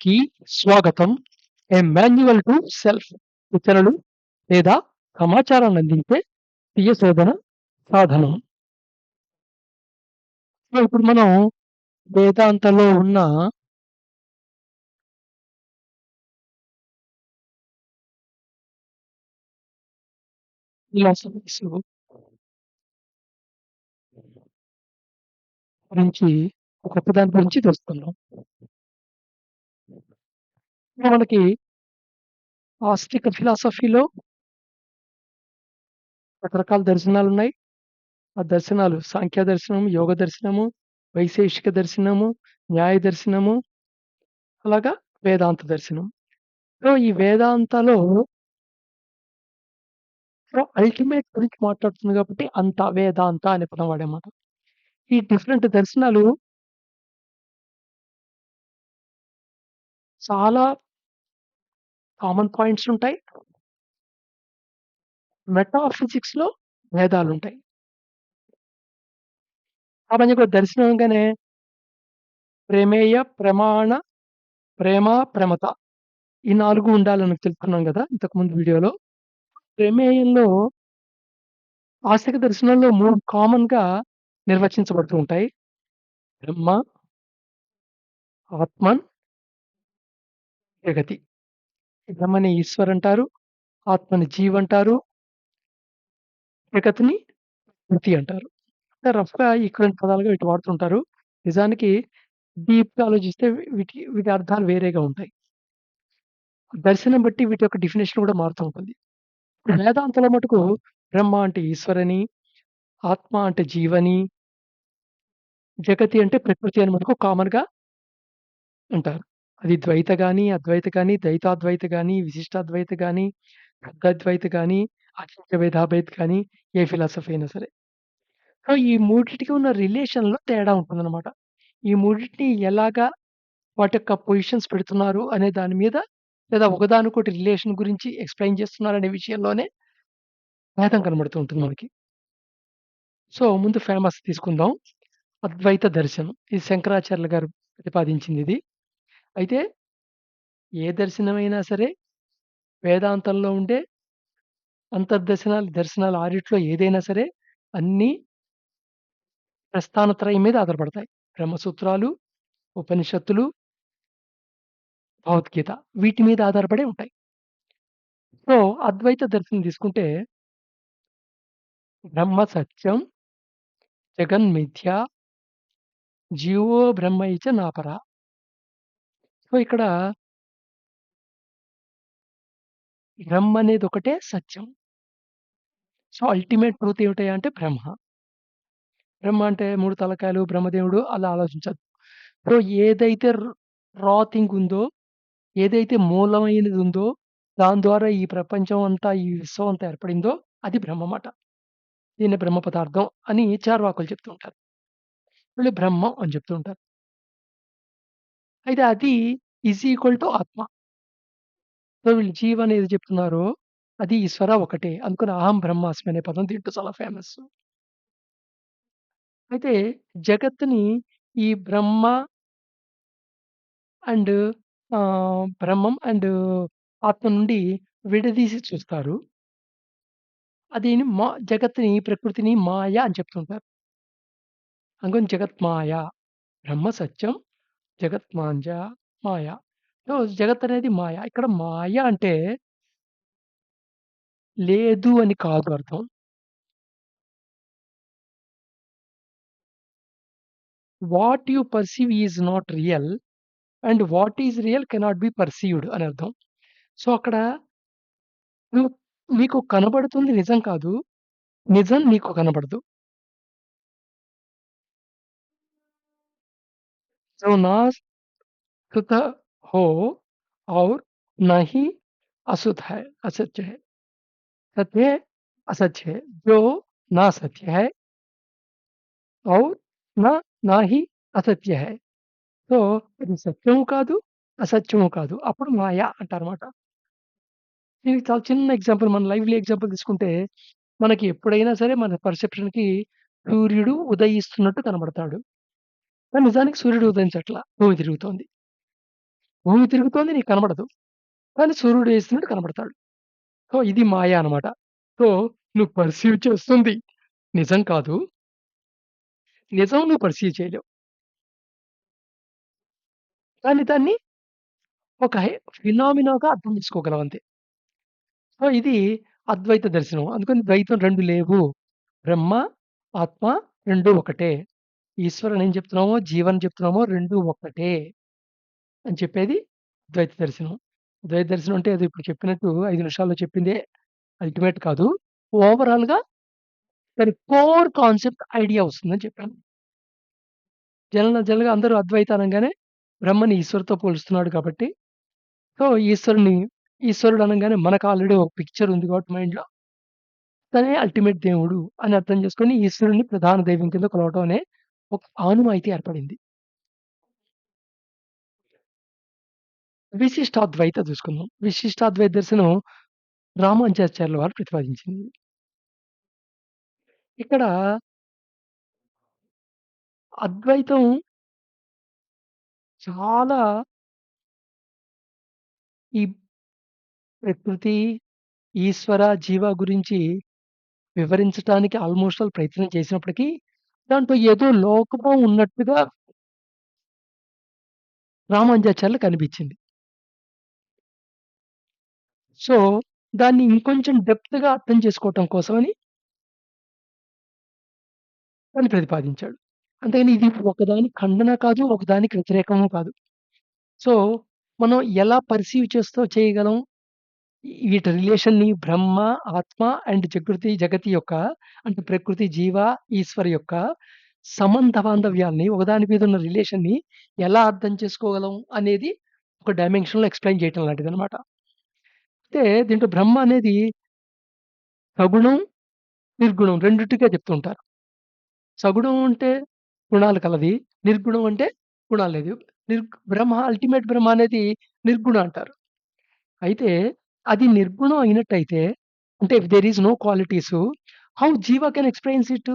కి స్వాగతం. ఏ manual to self ఇతరులు లేదా సమాచారాన్ని అందించే స్వీయ శోధన సాధనం. సో, ఇప్పుడు మనం వేదాంతంలో ఉన్న ఫిలాసఫీస్ గురించి ఒక్కొక్క దాని గురించి తెలుసుకుందాం. ఇప్పుడు మనకి ఆస్తిక ఫిలాసఫీలో రకరకాల దర్శనాలున్నాయి. ఆ దర్శనాలు సాంఖ్య దర్శనం, యోగ దర్శనము, వైశేషిక దర్శనము, న్యాయ దర్శనము, అలాగా వేదాంత దర్శనం. సో, ఈ వేదాంతలో సో, అల్టిమేట్ గురించి మాట్లాడుతుంది కాబట్టి అంత, వేదాంత అనే పదం వాడామాట. ఈ డిఫరెంట్ దర్శనాలు చాలా కామన్ పాయింట్స్ ఉంటాయి. మెటాఫిజిక్స్‌లో భేదాలుంటాయి. సామాన్యంగా దర్శనం అనగానే ప్రమేయ, ప్రమాణ, ప్రేమ, ప్రమత ఈ 4 ఉండాలని తెలుసుకున్నాం గదా! ఇంతకుముందు వీడియోలో. ప్రమేయంలో ఆస్తిక దర్శనంలో 3 కామన్‌గా నిర్వచించబడుతూ ఉంటాయి. బ్రహ్మ, ఆత్మన్, జగతి. బ్రహ్మని ఈశ్వర్ అంటారు. ఆత్మని జీవ్ అంటారు. జగత్‌ని శృతి అంటారు. అంటే రఫ్‌గా ఈక్వలెంట్ పదాలుగా వీటిని వాడుతుంటారు. నిజానికి డీప్‌గా ఆలోచిస్తే వీటి అర్థాలు వేరేగా ఉంటాయి. దర్శనం బట్టి వీటి యొక్క డెఫినిషన్ కూడా మారుతూ ఉంటుంది. వేదాంతంలో మటుకు బ్రహ్మ అంటే ఈశ్వరని, ఆత్మ అంటే జీవని, జగతి అంటే ప్రకృతి అని మటుకు కామన్‌గా అంటారు. అది ద్వైత గాని, అద్వైత గాని, ద్వైతాద్వైత గాని, విశిష్టాద్వైత గాని, శుద్ధాద్వైత గాని, అద్వైత భేదాభేద్ గాని, ఏ ఫిలాసఫీ అయినా సరే. సో, ఈ మూడిటికి ఉన్న రిలేషన్‌లో తేడా ఉంటుందనమాట. ఈ మూడిటిని ఎలాగా వాటి యొక్క పొజిషన్స్ పెడుతున్నారు అనే దాని మీద లేదా ఒకదానికొకటి రిలేషన్ గురించి ఎక్స్‌ప్లెయిన్ చేస్తున్నారనే విషయంలోనే భేదం కనబడుతూ ఉంటుంది మనకి. సో, ముందు ఫేమస్ తీసుకుందాం. అద్వైత దర్శనం. ఇది శంకరాచార్యులు గారు ప్రతిపాదించిందిది. అయితే ఏ దర్శనమైనా సరే వేదాంతంలో ఉండే దర్శనాలు ఆరిట్లో ఏదైనా సరే అన్నీ ప్రస్థానత్రయం మీద ఆధారపడతాయి. బ్రహ్మసూత్రాలు, ఉపనిషత్తులు, భగవద్గీత వీటి మీద ఆధారపడే ఉంటాయి. సో, అద్వైత దర్శనం తీసుకుంటే బ్రహ్మ సత్యం, జగన్మిథ్య, జీవో బ్రహ్మైచ నాపర. సో, ఇక్కడ బ్రహ్మ అనేది ఒకటే సత్యం. సో, అల్టిమేట్ ట్రూత్ ఏమిటయ్యా అంటే బ్రహ్మ. బ్రహ్మ అంటే 3 తలకాయలు, బ్రహ్మదేవుడు అలా ఆలోచించొద్దు. సో, ఏదైతే రా థింగ్ ఉందో, ఏదైతే మూలమైనది ఉందో, దాని ద్వారా ఈ ప్రపంచం అంతా, ఈ విశ్వం అంతా ఏర్పడిందో అది బ్రహ్మమాట. దీన్ని బ్రహ్మ పదార్థం అని చార్వాకులు చెప్తూ ఉంటారు. వీళ్ళు బ్రహ్మం అని చెప్తూ ఉంటారు. అయితే అది ఈక్వల్ టు ఆత్మ. సో, వీళ్ళు జీవ్ అనేది చెప్తున్నారో అది ఈశ్వర ఒకటే. అందుకని అహం బ్రహ్మాస్మి అనే పదం దీంట్లో చాలా ఫేమస్. అయితే జగత్తుని ఈ బ్రహ్మ అండ్ బ్రహ్మం అండ్ ఆత్మ నుండి విడదీసి చూస్తారు. అదిని జగత్తుని, ప్రకృతిని మాయ అని చెప్తుంటారు. అందుకని జగత్మాయ. బ్రహ్మ సత్యం, జగత్మాంజ మాయ. సో, జగత్తనేది మాయ. ఇక్కడ మాయ అంటే లేదు అని కాదు అర్థం. What you perceive is not real and what is real cannot be perceived అని అర్థం. సో, అక్కడ నువ్వు నీకు కనబడుతుంది నిజం కాదు. నిజం నీకు కనబడదు. जो ना शुद्ध हो और ना ही असत्य है। सत्य असत्य है। जो ना सत्य है और ना ना ही అసత్య హై. సో, ఇది సత్యము కాదు, అసత్యము కాదు. అప్పుడు మాయ అంటారన్నమాట. దీనికి చాలా చిన్న ఎగ్జాంపుల్ మన లైవ్‌లీ ఎగ్జాంపుల్ తీసుకుంటే, మనకి ఎప్పుడైనా సరే మన పర్సెప్షన్‌కి సూర్యుడు ఉదయిస్తున్నట్టు కనబడతాడు. కానీ నిజానికి సూర్యుడు ఉదయించట్ల. భూమి తిరుగుతోంది. భూమి తిరుగుతోంది నీకు కనబడదు. కానీ సూర్యుడు లేస్తున్నట్టు కనబడతాడు. సో, ఇది మాయ అనమాట. సో, నువ్వు పర్సీవ్ చేస్తుంది నిజం కాదు. నిజం నువ్వు పర్సీవ్ చేయలేవు. కానీ దాన్ని ఒక ఫినామినాగా అర్థం చేసుకోగలవు అంతే. సో, ఇది అద్వైత దర్శనం. అందుకని ద్వైతం 2 లేవు. బ్రహ్మ, ఆత్మ 2 ఒకటే. ఈశ్వరుని ఏం చెప్తున్నామో, జీవన్ చెప్తున్నామో 2 ఒక్కటే అని చెప్పేది ద్వైత దర్శనం. ద్వైత దర్శనం అంటే అది ఇప్పుడు చెప్పినట్టు 5 నిమిషాల్లో చెప్పిందే అల్టిమేట్ కాదు. ఓవరాల్‌గా దాని కోర్ కాన్సెప్ట్ ఐడియా వస్తుందని చెప్పాను. జనరల్‌గా అందరూ అద్వైత అనంగానే బ్రహ్మని ఈశ్వరుడితో పోలుస్తున్నాడు కాబట్టి, సో, ఈశ్వరుడు అనంగానే మనకు ఆల్రెడీ ఒక పిక్చర్ ఉంది కాబట్టి మైండ్‌లో తనే అల్టిమేట్ దేవుడు అని అర్థం చేసుకొని ఈశ్వరుడిని ప్రధాన దైవం కింద కొలవటం అనే ఒక ఆనవాయితీ ఏర్పడింది. విశిష్టాద్వైత చూసుకుందాం. విశిష్టాద్వైత దర్శనం రామానుజాచార్యుల వారు ప్రతిపాదించింది. ఇక్కడ అద్వైతం చాలా ఈ ప్రకృతి, ఈశ్వర, జీవ గురించి వివరించటానికి ఆల్‌మోస్ట్ ఆల్ ప్రయత్నం చేసినప్పటికీ, దాంట్లో ఏదో లోపం ఉన్నట్టుగా రామానుజాచార్యులకు అనిపించింది. సో, దాన్ని ఇంకొంచెం డెప్త్‌గా అర్థం చేసుకోవటం కోసమని దాన్ని ప్రతిపాదించాడు. అంతేగాని ఇది ఒకదాని ఖండన కాదు, ఒకదానికి వ్యతిరేకము కాదు. సో, మనం ఎలా పర్సీవ్ చేయగలం వీటి రిలేషన్‌ని బ్రహ్మ, ఆత్మ అండ్ జగతి యొక్క అంటే ప్రకృతి, జీవ, ఈశ్వర యొక్క సంబంధ బాంధవ్యాల్ని ఒకదాని మీద ఉన్న రిలేషన్‌ని ఎలా అర్థం చేసుకోగలం అనేది ఒక డైమెన్షన్‌లో ఎక్స్‌ప్లెయిన్ చేయటం లాంటిదనమాట. అయితే దీంట్లో బ్రహ్మ అనేది సగుణం, నిర్గుణం రెండిటిగా చెప్తూ ఉంటారు. సగుణం అంటే గుణాలు కలది. నిర్గుణం అంటే గుణాలు లేదు. బ్రహ్మ అల్టిమేట్ బ్రహ్మ అనేది నిర్గుణ అంటారు. అయితే అది నిర్గుణం అయినట్టయితే అంటే if there is no qualities how జీవ కెన్ ఎక్స్‌పీరియన్స్ ఇట్?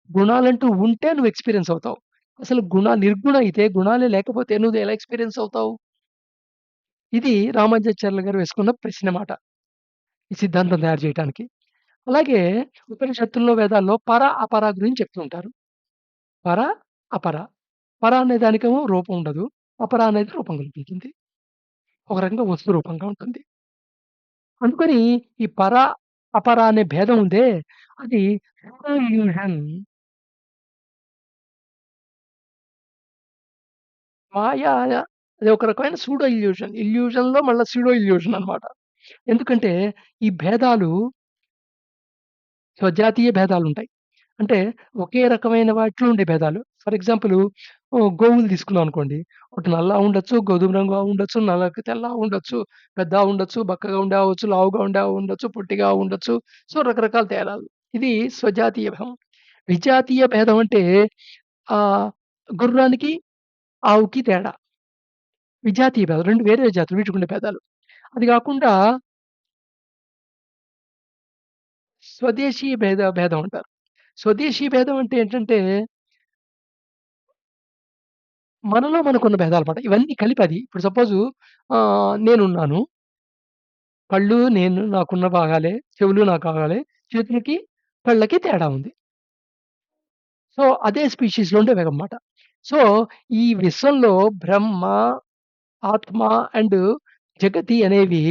గుణాలంటూ ఉంటే నువ్వు ఎక్స్‌పీరియన్స్ అవుతావు. అసలు నిర్గుణ అయితే గుణాలే లేకపోతే నువ్వు ఎలా ఎక్స్‌పీరియన్స్ అవుతావు? ఇది రామానుజాచార్యులు గారు వేసుకున్న ప్రశ్న మాట. ఈ సిద్ధాంతం తయారు చేయటానికి. అలాగే ఉపనిషత్తుల్లో, వేదాల్లో పర, అపర గురించి చెప్తూ ఉంటారు. పర, అపర. పర అనే దానికేమో రూపం ఉండదు. అపర అనేది రూపం కల్పిస్తుంది. ఒక రకంగా వస్తు రూపంగా ఉంటుంది. అందుకని ఈ పర, అపర అనే భేదం ఉందే అది సూడో ఇల్యూషన్. మాయ అది ఒక రకమైన సూడో ఇల్యూషన్. ఇల్యూషన్‌లో మళ్ళా సూడో ఇల్యూషన్ అన్నమాట. ఎందుకంటే ఈ భేదాలు స్వజాతీయ భేదాలుంటాయి. అంటే ఒకే రకమైన వాటిలో ఉండే భేదాలు. ఫర్ ఎగ్జాంపుల్ గోవులు తీసుకున్నాం అనుకోండి. ఒకటి నల్లగా ఉండొచ్చు, గోధుమ రంగు ఆవు ఉండొచ్చు, తెల్ల ఆవు ఉండొచ్చు, పెద్ద ఆవు ఉండొచ్చు, బక్కగా ఉండే ఆవు ఉండొచ్చు, లావుగా ఉండే ఆవు ఉండొచ్చు, పొట్టిగా ఆవు ఉండొచ్చు. సో, రకరకాల తేడాలు. ఇది స్వజాతీయ భేదం. విజాతీయ భేదం అంటే ఆహ్, గుర్రానికి, ఆవుకి తేడా. విజాతీయ భేదం 2 వేరే జాతులు వీటికుండే భేదాలు. అది గాకుండా స్వదేశీ భేదం అంటారు. స్వదేశీ భేదం అంటే ఏంటంటే మనలో మనకున్న భేదాలన్నమాట. ఇవన్నీ కలిపి అది. ఇప్పుడు సపోజు నేనున్నాను. కళ్ళు నాకున్న భాగాలే, చెవులు నా భాగాలే, చేతులకి, కళ్ళకి తేడా ఉంది. సో, అదే స్పీషీస్‌లో ఉండే వేగనమాట. సో, ఈ విశ్వంలో బ్రహ్మ, ఆత్మ అండ్ జగతి అనేవి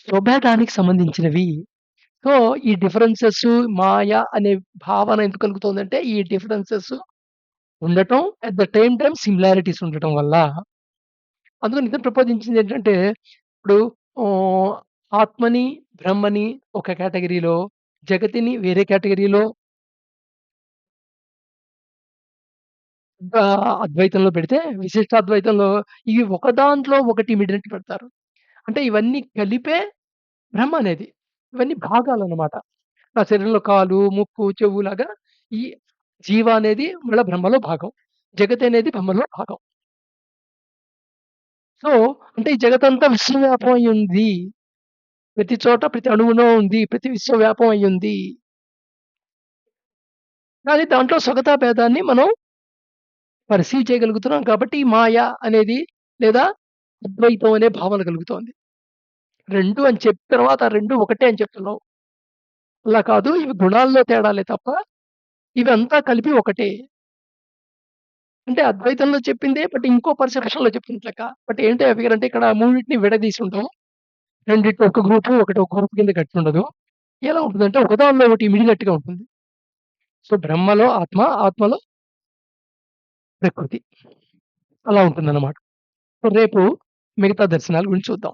స్వభేదానికి సంబంధించినవి. సో, ఈ డిఫరెన్సెస్ మాయ అనే భావన ఎందుకు కలుగుతోందంటే, ఈ డిఫరెన్సెస్ ఉండటం, అట్ ద టైమ్ సిమిలారిటీస్ ఉండటం వల్ల. అందుకని ఇతను ప్రపోజించిందేంటంటే, ఇప్పుడు ఆహ్, ఆత్మని, బ్రహ్మని ఒక కేటగరీలో, జగతిని వేరే కేటగరీలో అద్వైతంలో పెడితే, విశిష్టాద్వైతంలో ఇవి ఒక దాంట్లో ఒకటి మిడినట్టు పెడతారు. అంటే ఇవన్నీ కలిపే బ్రహ్మ అనేది. ఇవన్నీ భాగాలన్నమాట. నా శరీరంలో కాలు, ముక్కు, చెవులాగా ఈ జీవ అనేది మళ్ళా బ్రహ్మలో భాగం. జగత్ అనేది బ్రహ్మలో భాగం. సో, అంటే ఈ జగతంతా విశ్వవ్యాపం అయ్యుంది. ప్రతి చోట, ప్రతి అణువులో ఉంది. ప్రతి విశ్వవ్యాపం అయ్యుంది. కానీ దాంట్లో సగతా భేదాన్ని మనం పర్సీవ్ చేయగలుగుతున్నాం కాబట్టి, ఈ మాయ అనేది లేదా అద్వైతం అనే భావన కలుగుతోంది. 2 అని చెప్పిన తర్వాత 2 ఒకటే అని చెప్తున్నావు. అలా కాదు ఇవి గుణాల్లో తేడాలే తప్ప ఇవంతా కలిపి ఒకటే. అంటే అద్వైతంలో చెప్పిందే బట్ ఇంకో పర్సెప్షన్‌లో చెప్తున్నట్టు లెక్క. బట్ ఏంటి ఆ ఫిగర్ అంటే ఇక్కడ మూడిటిని విడదీసి ఉంటాం. రెండిట్లో ఒక గ్రూపు, ఒకటి ఒక గ్రూప్ కింద కట్టుండదు. ఎలా ఉంటుందంటే ఒకదానిలో ఒకటి మిడినట్టుగా ఉంటుంది. సో, బ్రహ్మలో ఆత్మ, ఆత్మలో ప్రకృతి. అలా ఉంటుందన్నమాట. సో, రేపు మిగతా దర్శనాల గురించి చూద్దాం.